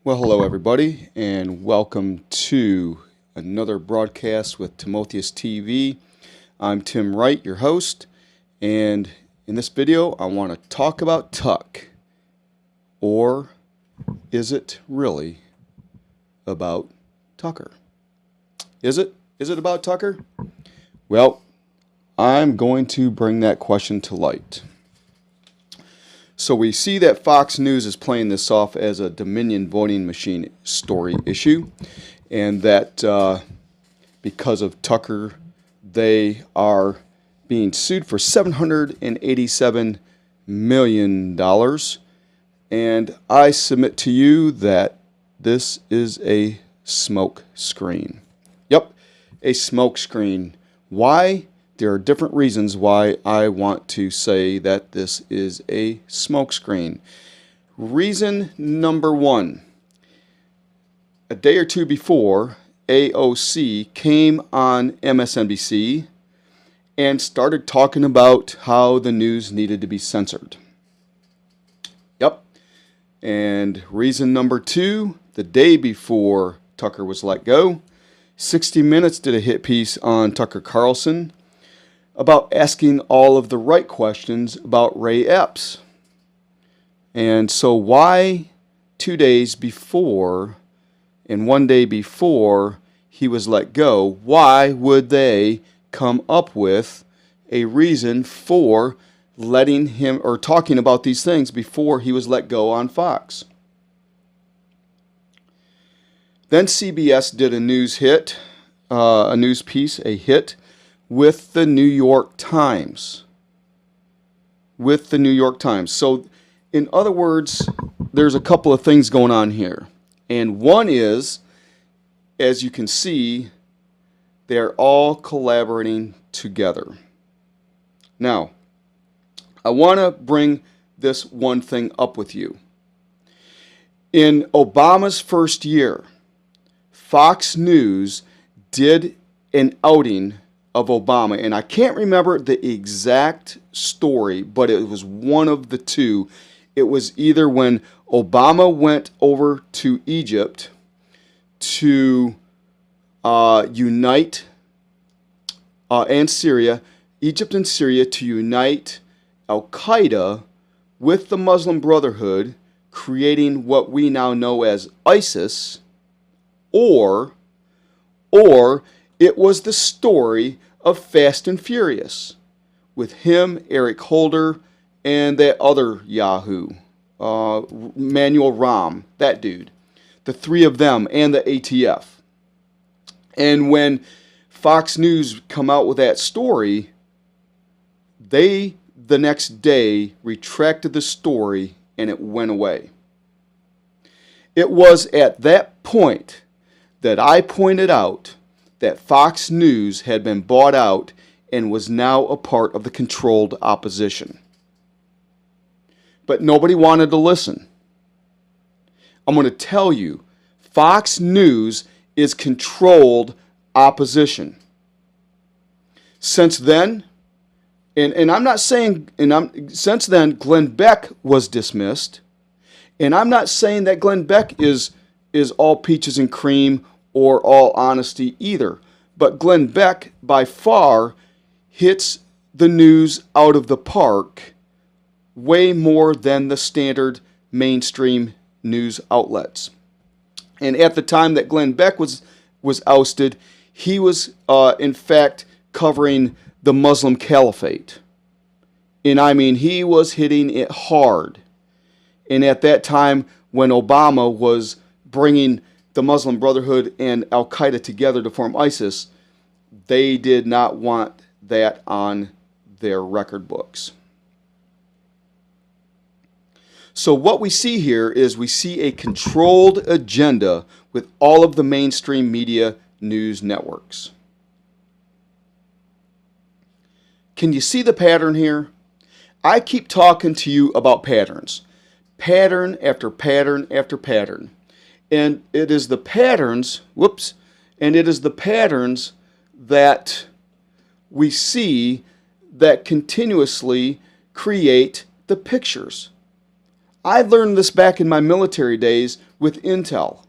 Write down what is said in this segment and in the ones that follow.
Well, hello everybody, and welcome to another broadcast with Timotheos TV. I'm Tim Wright, your host, and in this video I want to talk about Tuck. Or is it really about Tucker? Is it? Is it about Tucker? Well, I'm going to bring that question to light. So we see that Fox News is playing this off as a Dominion voting machine story issue, and that because of Tucker, they are being sued for $787 million. And I submit to you that this is a smoke screen. Yep, a smoke screen. Why? There are different reasons why I want to say that this is a smokescreen. Reason number one, a day or two before, AOC came on MSNBC and started talking about how the news needed to be censored. Yep. And reason number two, the day before Tucker was let go, 60 Minutes did a hit piece on Tucker Carlson about asking all of the right questions about Ray Epps. And so why 2 days before and 1 day before he was let go, why would they come up with a reason for letting him or talking about these things before he was let go on Fox? Then CBS did a news hit, a news piece, a hit, with the New York Times. With the New York Times. So, in other words, there's a couple of things going on here. And one is, as you can see, they're all collaborating together. Now, I want to bring this one thing up with you. In Obama's first year, Fox News did an outing of Obama, and I can't remember the exact story, but it was one of the two. It was either when Obama went over to Egypt to unite and Syria, Egypt and Syria, to unite Al-Qaeda with the Muslim Brotherhood, creating what we now know as ISIS, or it was the story of Fast and Furious with him, Eric Holder, and that other Yahoo, Manuel Ram, that dude. The three of them and the ATF. And when Fox News come out with that story, they, the next day, retracted the story and it went away. It was at that point that I pointed out that Fox News had been bought out and was now a part of the controlled opposition. But nobody wanted to listen. I'm going to tell you, Fox News is controlled opposition. Since then, and I'm not saying, since then, Glenn Beck was dismissed, and I'm not saying that Glenn Beck is all peaches and cream or all honesty either. But Glenn Beck, by far, hits the news out of the park way more than the standard mainstream news outlets. And at the time that Glenn Beck was ousted, he was, in fact, covering the Muslim Caliphate. And I mean, he was hitting it hard. And at that time, when Obama was bringing the Muslim Brotherhood and Al-Qaeda together to form ISIS, they did not want that on their record books. So what we see here is we see a controlled agenda with all of the mainstream media news networks. Can you see the pattern here? I keep talking to you about patterns. Pattern after pattern after pattern. And it is the patterns, it is the patterns that we see that continuously create the pictures. I learned this back in my military days with Intel.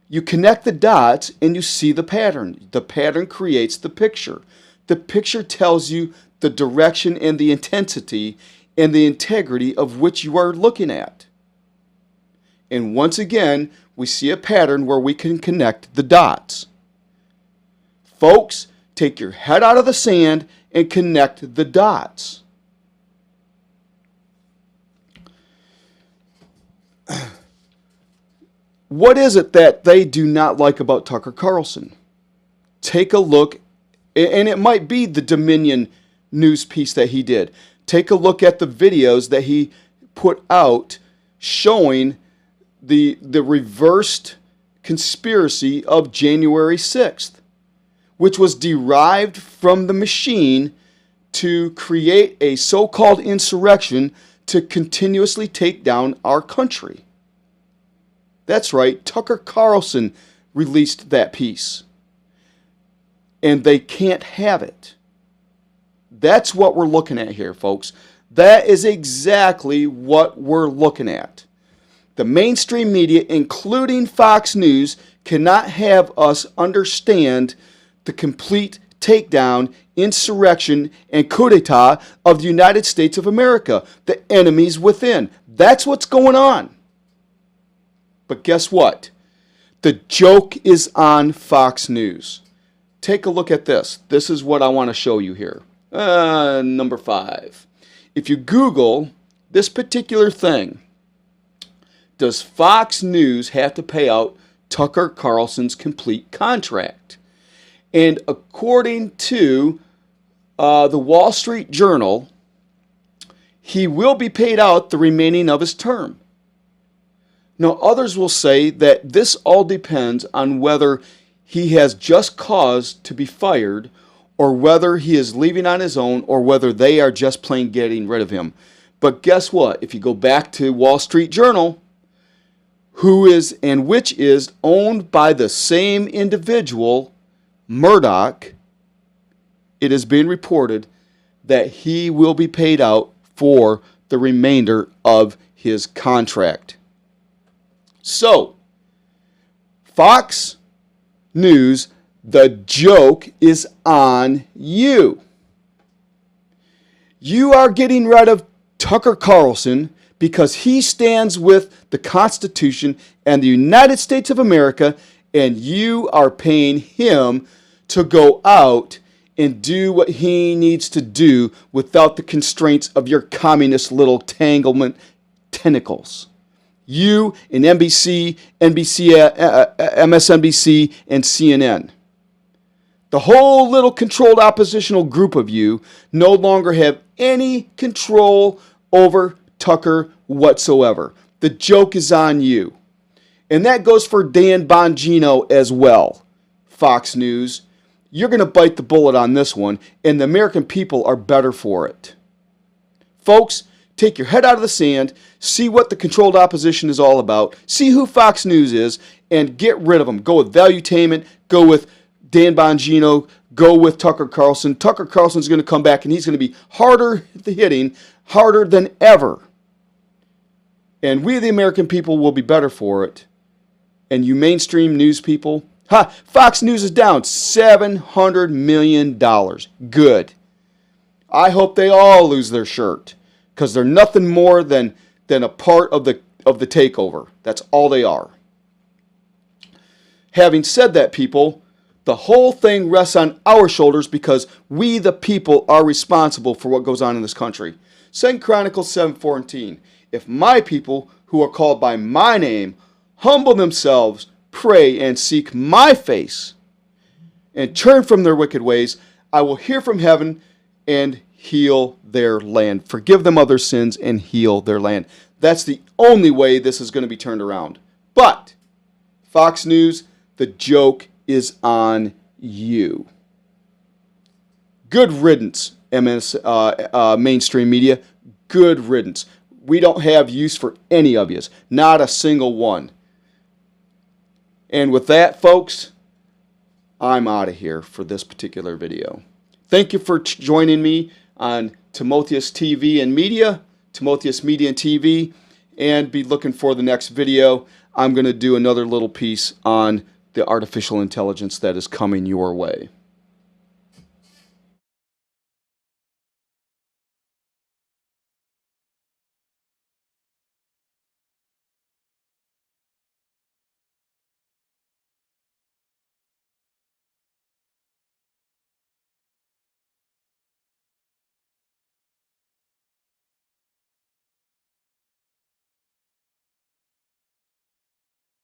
You connect the dots and you see the pattern. The pattern creates the picture. The picture tells you the direction and the intensity and the integrity of which you are looking at. And once again, we see a pattern where we can connect the dots. Folks, take your head out of the sand and connect the dots. What is it that they do not like about Tucker Carlson? Take a look, and it might be the Dominion news piece that he did. Take a look at the videos that he put out showing the reversed conspiracy of January 6th, which was derived from the machine to create a so-called insurrection to continuously take down our country. That's right, Tucker Carlson released that piece. And they can't have it. That's what we're looking at here, folks. That is exactly what we're looking at. The mainstream media, including Fox News, cannot have us understand the complete takedown, insurrection, and coup d'etat of the United States of America, the enemies within. That's what's going on. But guess what? The joke is on Fox News. Take a look at this. This is what I want to show you here. Number 5. If you Google this particular thing, does Fox News have to pay out Tucker Carlson's complete contract? And according to the Wall Street Journal, he will be paid out the remaining of his term. Now, others will say that this all depends on whether he has just cause to be fired or whether he is leaving on his own or whether they are just plain getting rid of him. But guess what? If you go back to Wall Street Journal, who is and which is owned by the same individual, Murdoch, it is being reported that he will be paid out for the remainder of his contract. So, Fox News, the joke is on you. You are getting rid of Tucker Carlson because he stands with the Constitution and the United States of America, and you are paying him to go out and do what he needs to do without the constraints of your communist little tanglement tentacles. You and NBC, MSNBC, and CNN. The whole little controlled oppositional group of you no longer have any control over Tucker whatsoever. The joke is on you. And that goes for Dan Bongino as well. Fox News, you're going to bite the bullet on this one, and the American people are better for it. Folks, take your head out of the sand, see what the controlled opposition is all about, see who Fox News is, and get rid of them. Go with Valuetainment, go with Dan Bongino, go with Tucker Carlson. Tucker Carlson's going to come back, and he's going to be harder hitting, harder than ever. And we, the American people, will be better for it. And you mainstream news people, Fox News is down $700 million. Good. I hope they all lose their shirt, because they're nothing more than a part of the takeover. That's all they are. Having said that, people, the whole thing rests on our shoulders because we, the people, are responsible for what goes on in this country. 2 Chronicles 7:14. If my people, who are called by my name, humble themselves, pray, and seek my face, and turn from their wicked ways, I will hear from heaven and heal their land. Forgive them of their sins and heal their land. That's the only way this is going to be turned around. But, Fox News, the joke is on you. Good riddance, mainstream media. Good riddance. We don't have use for any of you. Not a single one. And with that, folks, I'm out of here for this particular video. Thank you for joining me on Timotheos TV and Media, Timotheos Media and TV. and be looking for the next video. I'm going to do another little piece on the artificial intelligence that is coming your way.